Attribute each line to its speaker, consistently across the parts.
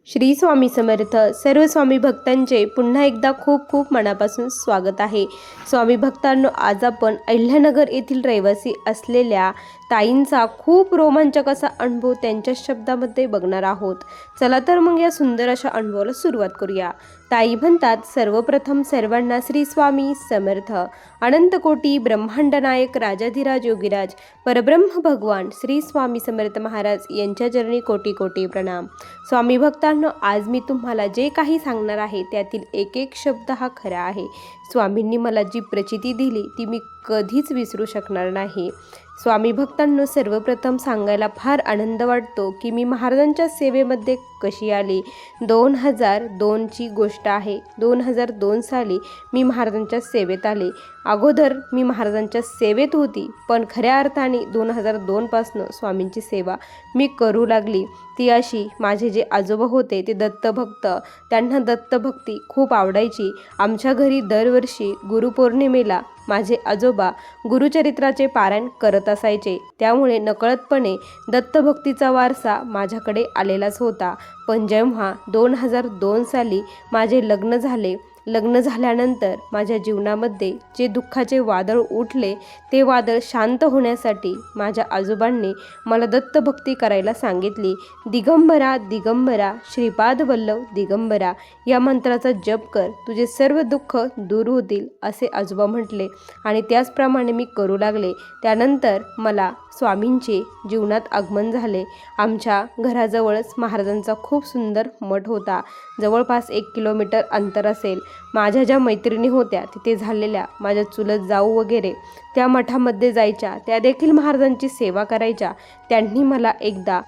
Speaker 1: श्री स्वामी समर्थ. सर्व स्वामी भक्तांचे पुन्हा एकदा खूप खूप मनापासून स्वागत आहे. स्वामी भक्तांनो, आज आपण अहिल्यानगर येथील रहिवासी असलेल्या ताईंचा खूप रोमांचक असा अनुभव त्यांच्या शब्दामध्ये बघणार आहोत. चला तर मग या सुंदर अशा अनुभवाला सुरुवात करूया. ताई म्हणतात, सर्वप्रथम सर्वांना श्री स्वामी समर्थ. अनंत कोटी ब्रह्मांड नायक राजाधिराज योगीराज परब्रह्म भगवान श्री स्वामी समर्थ महाराज यांच्या चरणी कोटी कोटी प्रणाम. स्वामी भक्तांनो, आज मी तुम्हाला जे काही सांगणार आहे त्यातील एक एक शब्द हा खरा आहे. स्वामींनी मला जी प्रचिती दिली ती मी कधीच विसरू शकणार नाही. स्वामी भक्तांनो, सर्वप्रथम सांगायला फार आनंद वाटतो की मी महाराजांच्या सेवेमध्ये कशी आली. 2002ची गोष्ट आहे. 2002 साली मी महाराजांच्या सेवेत आले. अगोदर मी महाराजांच्या सेवेत होती, पण खऱ्या अर्थाने 2002 पासनं स्वामींची सेवा मी करू लागली. ती अशी, माझे जे आजोबा होते ते दत्तभक्त, त्यांना दत्तभक्ती खूप आवडायची. आमच्या घरी दरवर्षी गुरुपौर्णिमेला माझे आजोबा गुरुचरित्राचे पारायण करत असायचे. त्यामुळे नकळतपणे दत्तभक्तीचा वारसा माझ्याकडे आलेलाच होता. पण जेव्हा 2002 साली माझे लग्न झाले, लग्न झाल्यानंतर माझ्या जीवनामध्ये जे दुःखाचे वादळ उठले, ते वादळ शांत होण्यासाठी माझ्या आजोबांनी मला दत्तभक्ती करायला सांगितली. दिगंबरा दिगंबरा श्रीपाद वल्लभ दिगंबरा या मंत्राचा जप कर, तुझे सर्व दुःख दूर होतील, असे आजोबा म्हटले आणि त्याचप्रमाणे मी करू लागले. त्यानंतर मला स्वामींचे जीवनात आगमन झाले. आमच्या घराजवळच महाराजांचा खूप सुंदर मठ होता. जवळपास 1 किलोमीटर अंतर असेल. माझ्या ज्या मैत्रिणी होत्या तिथे झालेल्या, माझ्या चुलत जाऊ वगैरे त्या मठामध्ये जायच्या, त्या देखील महाराजांची सेवा करायच्या. त्यांनी मला एकदा,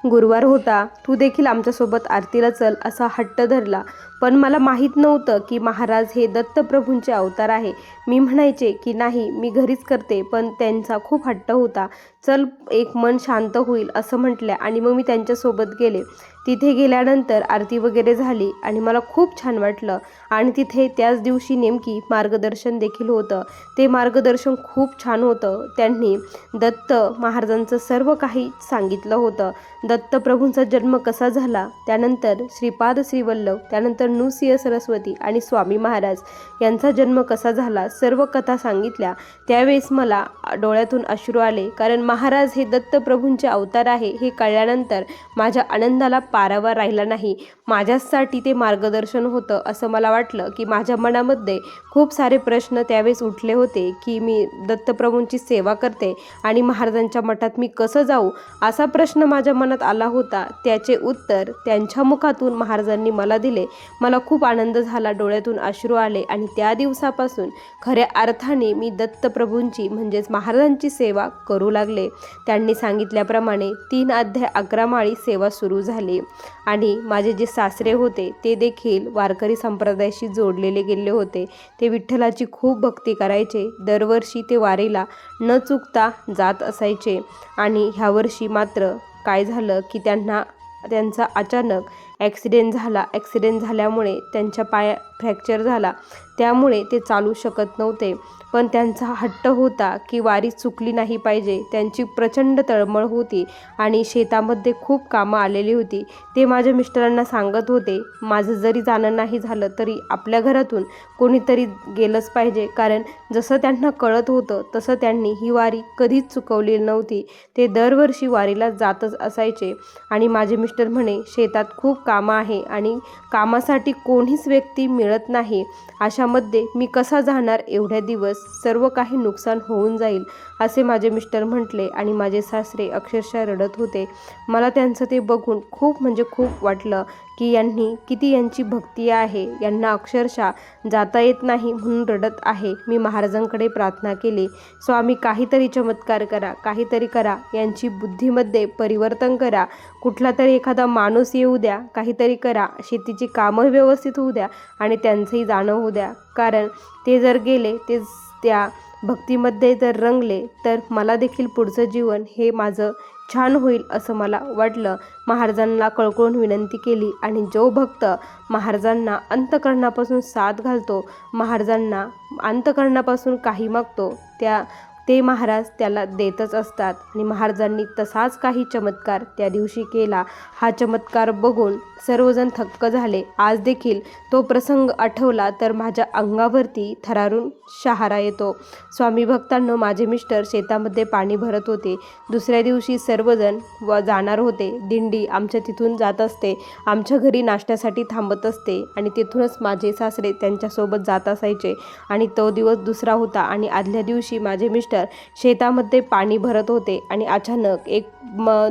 Speaker 1: गुरुवार होता, तू देखील आमच्यासोबत आरतीला चल, असा हट्ट धरला. पण मला माहीत नव्हतं की महाराज हे दत्तप्रभूंचे अवतार आहे. मी म्हणायचे की नाही, मी घरीच करते, पण त्यांचा खूप हट्ट होता. चल, एक मन शांत होईल असं म्हटल्या आणि मग मी त्यांच्यासोबत गेले. तिथे गेल्यानंतर आरती वगैरे झाली आणि मला खूप छान वाटलं. आणि तिथे त्याच दिवशी नेमकी मार्गदर्शन देखील होतं. ते मार्गदर्शन खूप छान होतं. त्यांनी दत्त महाराजांचं सर्व काही सांगितलं होतं. दत्तप्रभूंचा जन्म कसा झाला, त्यानंतर श्रीपाद श्रीवल्लभ, त्यानंतर नृसिंह सरस्वती आणि स्वामी महाराज यांचा जन्म कसा झाला, सर्व कथा सांगितल्या. त्यावेळेस मला डोळ्यातून अश्रू आले, कारण महाराज हे दत्तप्रभूंचे अवतार आहे हे कळल्यानंतर माझ्या आनंदाला पारावर राहिला नाही. माझ्यासाठी ते मार्गदर्शन होतं असं मला वाटलं की माझ्या मनामध्ये खूप सारे प्रश्न त्यावेळेस उठले होते की मी दत्तप्रभूंची सेवा करते आणि महाराजांच्या मठात मी कसं जाऊ, असा प्रश्न माझ्या मनात आला होता. त्याचे उत्तर त्यांच्या मुखातून महाराजांनी मला दिले. मला खूप आनंद झाला, डोळ्यातून अश्रू आले आणि त्या दिवसापासून खऱ्या अर्थाने मी दत्तप्रभूंची म्हणजेच महाराजांची सेवा करू लागले. त्यांनी सांगितल्याप्रमाणे 3 अध्याय 11 माळी सेवा सुरू झाली. आणि माझे जे सासरे होते ते देखील वारकरी संप्रदायाशी जोडलेले गेले होते. ते विठ्ठलाची खूप भक्ती करायचे. दरवर्षी ते वारीला न चुकता जात असायचे. आणि ह्या वर्षी मात्र काय झालं की त्यांचा अचानक ॲक्सिडेंट झाला. ॲक्सिडेंट झाल्यामुळे त्यांच्या पाया फ्रॅक्चर झाला. त्यामुळे ते चालू शकत नव्हते. पण त्यांचा हट्ट होता की वारी चुकली नाही पाहिजे. त्यांची प्रचंड तळमळ होती आणि शेतामध्ये खूप कामं आलेली होती. ते माझ्या मिस्टरांना सांगत होते, माझं जरी जाणं नाही झालं तरी आपल्या घरातून कोणीतरी गेलंच पाहिजे, कारण जसं त्यांना कळत होतं तसं त्यांनी ही वारी कधीच चुकवलेली नव्हती. ते दरवर्षी वारीला जातच असायचे. आणि माझे मिस्टर म्हणे, शेतात खूप कामं आहे आणि कामासाठी कोणीच व्यक्ती मिळत नाही. अशामध्ये मी कसा जाणार एवढ्या दिवस, सर्व काही नुकसान होऊन जाईल, असे माझे मिस्टर म्हटले. आणि माझे सासरे अक्षरशः रडत होते. मला त्यांचं ते बघून खूप म्हणजे खूप वाटलं की यांची भक्ती आहे. यांना अक्षरशः जाता येत नाही म्हणून रडत आहे. मी महाराजांकडे प्रार्थना केली, स्वामी काहीतरी चमत्कार करा, काहीतरी करा, यांची बुद्धीमध्ये परिवर्तन करा, कुठला तरी एखादा माणूस येऊ द्या, काहीतरी करा, शेतीची कामं व्यवस्थित होऊ द्या आणि त्यांचंही जाणं होऊ द्या. कारण ते जर गेले, ते त्या भक्तीमध्ये जर रंगले तर मला देखील पुढचं जीवन हे माझं छान होईल असं मला वाटलं. महाराजांना कळकळून विनंती केली आणि जो भक्त महाराजांना अंतःकरणापासून साथ घालतो, महाराजांना अंतःकरणापासून काही मागतो, त्या ते महाराज त्याला देतच असतात आणि महाराजांनी तसाच काही चमत्कार त्या दिवशी केला. हा चमत्कार बघून सर्वजण थक्क झाले. आज देखील तो प्रसंग आठवला तर माझ्या अंगावरती थरारून शहारा येतो. स्वामी भक्तांनो, माझे मिस्टर शेतामध्ये पाणी भरत होते. दुसऱ्या दिवशी सर्वजण जाणार होते. दिंडी आमच्या तिथून जात असते, आमच्या घरी नाश्त्यासाठी थांबत असते आणि तिथूनच माझे सासरे त्यांच्यासोबत जात असायचे. आणि तो दिवस दुसरा होता आणि आदल्या दिवशी माझे मिस्टर शेतामध्ये पाणी भरत होते आणि अचानक एक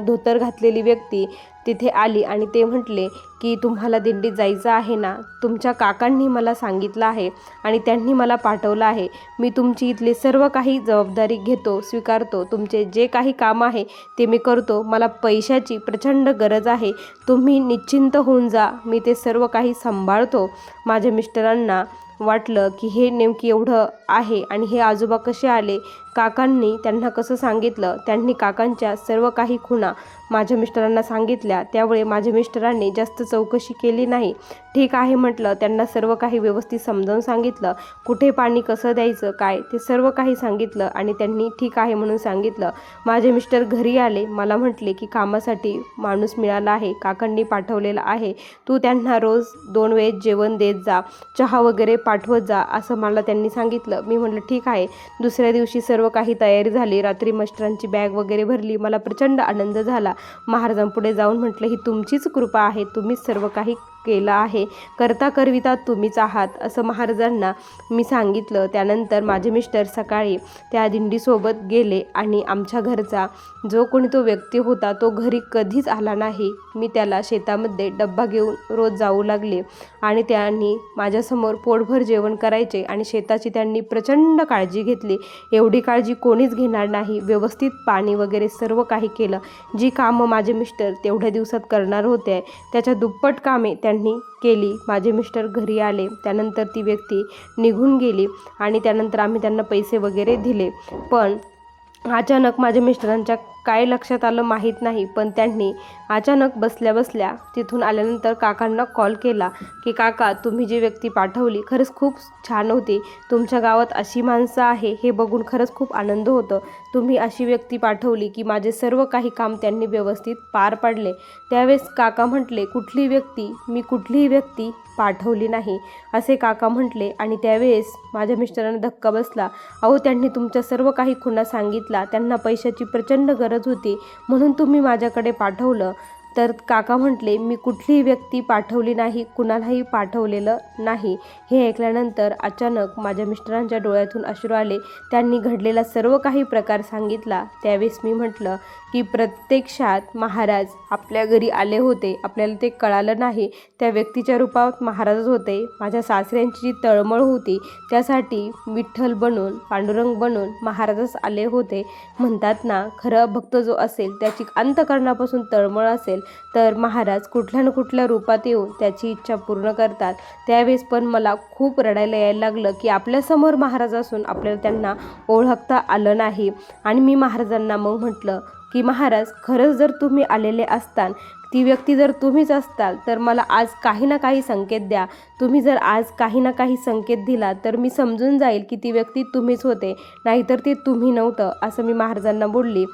Speaker 1: धोतर घातलेली व्यक्ती तिथे आली आणि ते म्हटले की तुम्हाला दिंडीत जायचं आहे ना, तुमच्या काकांनी मला सांगितलं आहे आणि त्यांनी मला पाठवलं आहे. मी तुमची इथली सर्व काही जबाबदारी घेतो, स्वीकारतो. तुमचे जे काही काम आहे ते मी करतो. मला पैशाची प्रचंड गरज आहे, तुम्ही निश्चिंत होऊन जा, मी ते सर्व काही सांभाळतो. माझ्या मिस्टरांना वाटलं की हे नेमकी एवढं आहे आणि हे आजोबा कसे आले, काकांनी त्यांना कसं सांगितलं. त्यांनी काकांच्या सर्व काही खुणा माझ्या मिस्टरांना सांगितल्या. त्यामुळे माझ्या मिस्टरांनी जास्त चौकशी केली नाही. ठीक आहे म्हटलं, त्यांना सर्व काही व्यवस्थित समजावून सांगितलं, कुठे पाणी कसं द्यायचं काय ते सर्व काही सांगितलं आणि त्यांनी ठीक आहे म्हणून सांगितलं. माझे मिस्टर घरी आले. मला म्हटले की कामासाठी माणूस मिळाला आहे, काकांनी पाठवलेला आहे, तू त्यांना रोज 2 वेळेस जेवण देत जा, चहा वगैरे पाठवत जा, असं मला त्यांनी सांगितलं. मी म्हटलं ठीक आहे. दुसऱ्या दिवशी सर्व काही तयारी झाली. रात्री मिस्टरांची बॅग वगैरे भरली. मला प्रचंड आनंद झाला. महाराजांपुढे जाऊन म्हटलं, ही तुमचीच कृपा आहे, तुम्हीच सर्व काही केलं आहे, करता करविता तुम्हीच आहात, असं महाराजांना मी सांगितलं. त्यानंतर माझे मिस्टर सकाळी त्या दिंडीसोबत गेले आणि आमच्या घरचा जो कोणी तो व्यक्ती होता तो घरी कधीच आला नाही. मी त्याला शेतामध्ये डब्बा घेऊन रोज जाऊ लागले आणि त्यांनी माझ्यासमोर पोटभर जेवण करायचे आणि शेताची त्यांनी प्रचंड काळजी घेतली. एवढी काळजी कोणीच घेणार नाही. व्यवस्थित पाणी वगैरे सर्व काही केलं. जी कामं माझे मिस्टर तेवढ्या दिवसात करणार होते त्याच्या दुप्पट कामे त्यांनी केली. माझे मिस्टर घरी आले. त्यानंतर ती व्यक्ती निघून गेली आणि त्यानंतर आम्ही त्यांना पैसे वगैरे दिले. पण अचानक माझ्या मिस्टरांच्या काय लक्षात आलं माहीत नाही, पण त्यांनी अचानक बसल्या बसल्या तिथून आल्यानंतर काकांना कॉल केला की काका, तुम्ही जी व्यक्ती पाठवली खरंच खूप छान होती, तुमच्या गावात अशी माणसं आहे हे बघून खरंच खूप आनंद होतं. तुम्ही अशी व्यक्ती पाठवली की माझे सर्व काही काम त्यांनी व्यवस्थित पार पाडले. त्यावेळेस काका म्हटले, कुठली व्यक्ती, मी कुठलीही व्यक्ती पाठवली नाही, असे काका म्हटले. आणि त्यावेळेस माझ्या मिस्टरांना धक्का बसला. अहो, त्यांनी तुमच्या सर्व काही खुणा सांगितला, त्यांना पैशाची प्रचंड गरज होती म्हणून तुम्ही माझ्याकडे पाठवलं. तर काका म्हटले, मी कुठलीही व्यक्ती पाठवली नाही, कुणालाही पाठवलेलं नाही. हे ऐकल्यानंतर अचानक माझ्या मिस्टरांच्या डोळ्यातून अश्रू आले. त्यांनी घडलेला सर्व काही प्रकार सांगितला. त्यावेळेस मी म्हटलं की प्रत्यक्षात महाराज आपल्या घरी आले होते, आपल्याला ते कळालं नाही. त्या व्यक्तीच्या रूपात महाराजच होते. माझ्या सासऱ्यांची जी तळमळ होती त्यासाठी विठ्ठल बनून, पांडुरंग बनून महाराजच आले होते. म्हणतात ना, खरं भक्त जो असेल त्याची अंतःकरणापासून तळमळ असेल तर महाराज कुठल्या ना कुठल्या रूपात येऊन त्याची इच्छा पूर्ण करतात. त्यावेळेस पण मला खूप रडायला यायला लागलं की आपल्यासमोर महाराज असून आपल्याला त्यांना ओळखता आलं नाही. आणि मी महाराजांना मग म्हटलं की महाराज, खरंच जर तुम्ही आलेले असताल, ती व्यक्ती जर तुम्हीच असताल तर मला आज काही ना काही संकेत द्या. तुम्ही जर आज काही ना काही संकेत दिला तर मी समजून जाईल की ती व्यक्ती तुम्हीच होते, नाहीतर ते तुम्ही नव्हतं, असं मी महाराजांना बोलली.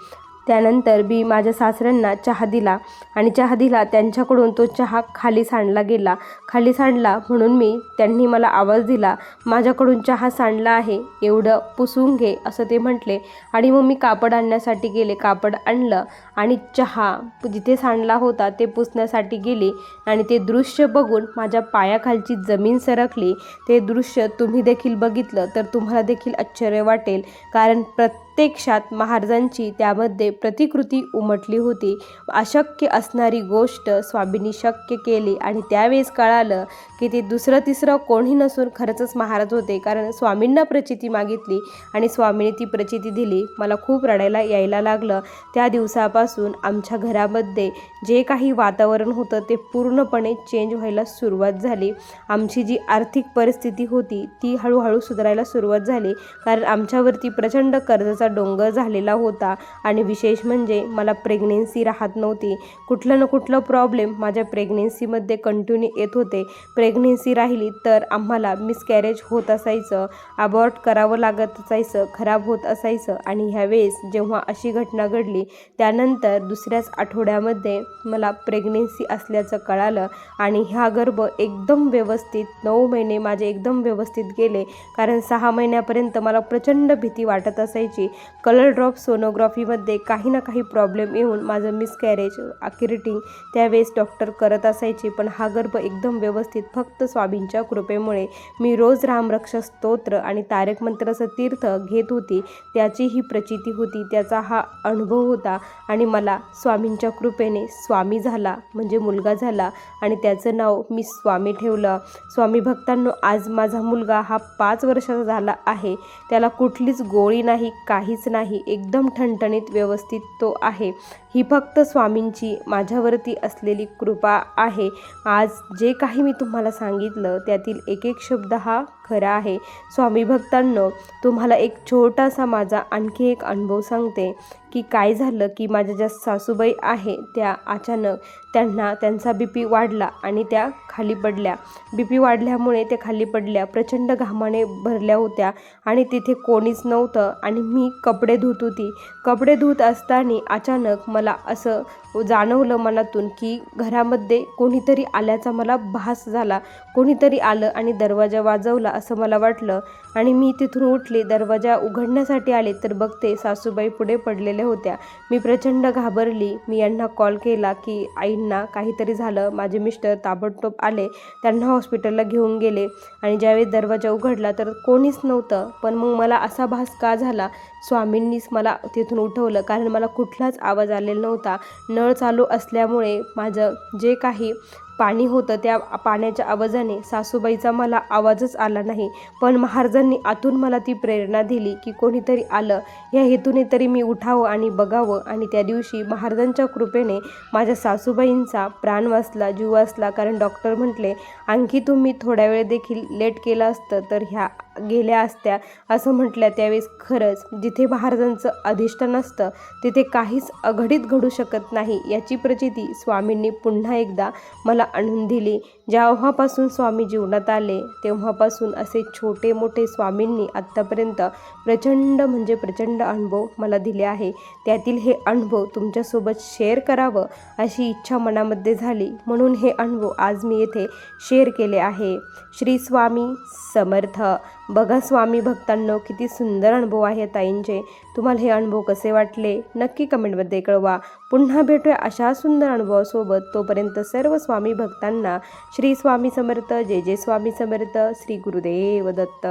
Speaker 1: त्यानंतर मी माझ्या सासऱ्यांना चहा दिला आणि चहा दिला. त्यांच्याकडून तो चहा खाली सांडला गेला. खाली सांडला म्हणून त्यांनी मला आवाज दिला, माझ्याकडून चहा सांडला आहे, एवढं पुसून घे, असं ते म्हटले. आणि मग मी कापड आणण्यासाठी गेले. कापड आणलं आणि चहा जिथे सांडला होता ते पुसण्यासाठी गेली आणि ते दृश्य बघून माझ्या पायाखालची जमीन सरकली. ते दृश्य तुम्ही देखील बघितलं तर तुम्हाला देखील आश्चर्य वाटेल, कारण प्रत्यक्षात महाराजांची त्यामध्ये प्रतिकृती उमटली होती. अशक्य असणारी गोष्ट स्वामींनी शक्य केली आणि त्यावेळेस कळालं की ते दुसरं तिसरं कोणी नसून खरंच महाराज होते. कारण स्वामींना प्रचिती मागितली आणि स्वामींनी ती प्रचिती दिली. मला खूप रडायला यायला लागलं. त्या दिवसापासून आमच्या घरामध्ये जे काही वातावरण होतं ते पूर्णपणे चेंज व्हायला सुरुवात झाली. आमची जी आर्थिक परिस्थिती होती ती हळूहळू सुधारायला सुरुवात झाली, कारण आमच्यावरती प्रचंड कर्जाचा वजनाचा डोंगर झालेला होता आणि विशेष म्हणजे मला प्रेग्नेन्सी राहत नव्हती. कुठलं ना कुठलं प्रॉब्लेम माझ्या प्रेग्नेन्सीमध्ये कंटिन्यू येत होते. प्रेग्नेन्सी राहिली तर आम्हाला मिसकॅरेज होत असायचं, अबॉर्ट करावं लागत असायचं, खराब होत असायचं. आणि ह्यावेळेस जेव्हा अशी घटना घडली त्यानंतर दुसऱ्याच आठवड्यामध्ये मला प्रेग्नेन्सी असल्याचं कळालं आणि हा गर्भ एकदम व्यवस्थित 9 महिने माझे एकदम व्यवस्थित गेले. कारण 6 महिन्यापर्यंत मला प्रचंड भीती वाटत असायची. कलर ड्रॉप सोनोग्राफीमध्ये काही ना काही प्रॉब्लेम येऊन माझं मिसकॅरेज अकिरेटिंग त्यावेळेस डॉक्टर करत असायचे. पण हा गर्भ एकदम व्यवस्थित फक्त स्वामींच्या कृपेमुळे मी रोज रामरक्षा स्तोत्र आणि तारक मंत्राचं तीर्थ घेत होती. त्याची ही प्रचिती होती, त्याचा हा अनुभव होता आणि मला स्वामींच्या कृपेने स्वामी झाला म्हणजे मुलगा झाला आणि त्याचं नाव मी स्वामी ठेवलं. स्वामी भक्तांनो, आज माझा मुलगा हा 5 वर्षाचा झाला आहे. त्याला कुठलीच गोळी नाही, काहीच नाही, एकदम ठणठणीत व्यवस्थित तो आहे. ही फक्त स्वामींची माझ्यावरती असलेली कृपा आहे. आज जे काही मी तुम्हाला सांगितलं त्यातील एक एक शब्द हा खरा आहे. स्वामी भक्तांनो, तुम्हाला एक छोटासा माझा आणखी एक अनुभव सांगते की काय झालं की माझ्या ज्या सासूबाई आहे त्या अचानक त्यांचा BP वाढला आणि त्या खाली पडल्या. BP वाढल्यामुळे त्या खाली पडल्या, प्रचंड घामाने भरल्या होत्या आणि तिथे कोणीच नव्हतं आणि मी कपडे धुत होती. कपडे धुत असताना अचानक मला असं जाणवलं मनातून की घरामध्ये कोणीतरी आल्याचा मला भास झाला. कोणीतरी आलं आणि दरवाजा वाजवला असं मला वाटलं आणि मी तिथून उठले, दरवाजा उघडण्यासाठी आले तर बघते सासूबाई पुढे पडलेल्या होत्या. मी प्रचंड घाबरली. मी यांना कॉल केला की आईंना काहीतरी झालं. माझे मिस्टर ताबडतोब आले, त्यांना हॉस्पिटलला घेऊन गेले आणि ज्यावेळेस दरवाजा उघडला तर कोणीच नव्हतं. पण मग मला असा भास का झाला? स्वामींनीच मला तिथून उठवलं, कारण मला कुठलाच आवाज आलेला नव्हता. नळ चालू असल्यामुळे माझं जे काही पाणी होतं त्या पाण्याच्या आवाजाने सासूबाईचा मला आवाजच आला नाही. पण महाराजांनी आतून मला ती प्रेरणा दिली की कोणीतरी आलं, या हेतूने तरी मी उठावं आणि बघावं. आणि त्या दिवशी महाराजांच्या कृपेने माझ्या सासूबाईंचा प्राण वाचला, जीव वाचला. कारण डॉक्टर म्हटले आणखी तुम्ही थोड्या वेळ देखील लेट केलं असतं तर ह्या गेल्या असत्या असं म्हटल्या. त्यावेळेस खरंच जिथे महाराजांचं अधिष्ठान असतं तिथे काहीच अघटित घडू शकत नाही याची प्रचिती स्वामींनी पुन्हा एकदा मला आणून दिली. जेव्हापासून स्वामी जीवनात आले तेव्हापासून असे छोटे मोठे स्वामींनी आत्तापर्यंत प्रचंड म्हणजे प्रचंड अनुभव मला दिले आहे. त्यातील हे अनुभव तुमच्यासोबत शेअर करावं अशी इच्छा मनामध्ये झाली, म्हणून हे अनुभव आज मी येथे शेअर केले आहे. श्री स्वामी समर्थ. बघा स्वामी भक्तांनो, किती सुंदर अनुभव आहे ताईंचे. तुम्हाला हे अनुभव कसे वाटले नक्की कमेंटमध्ये कळवा. पुन्हा भेटूया अशा सुंदर अनुभवासोबत. तोपर्यंत सर्व स्वामी भक्तांना श्री स्वामी समर्थ. जय जय स्वामी समर्थ. श्री गुरुदेव दत्त.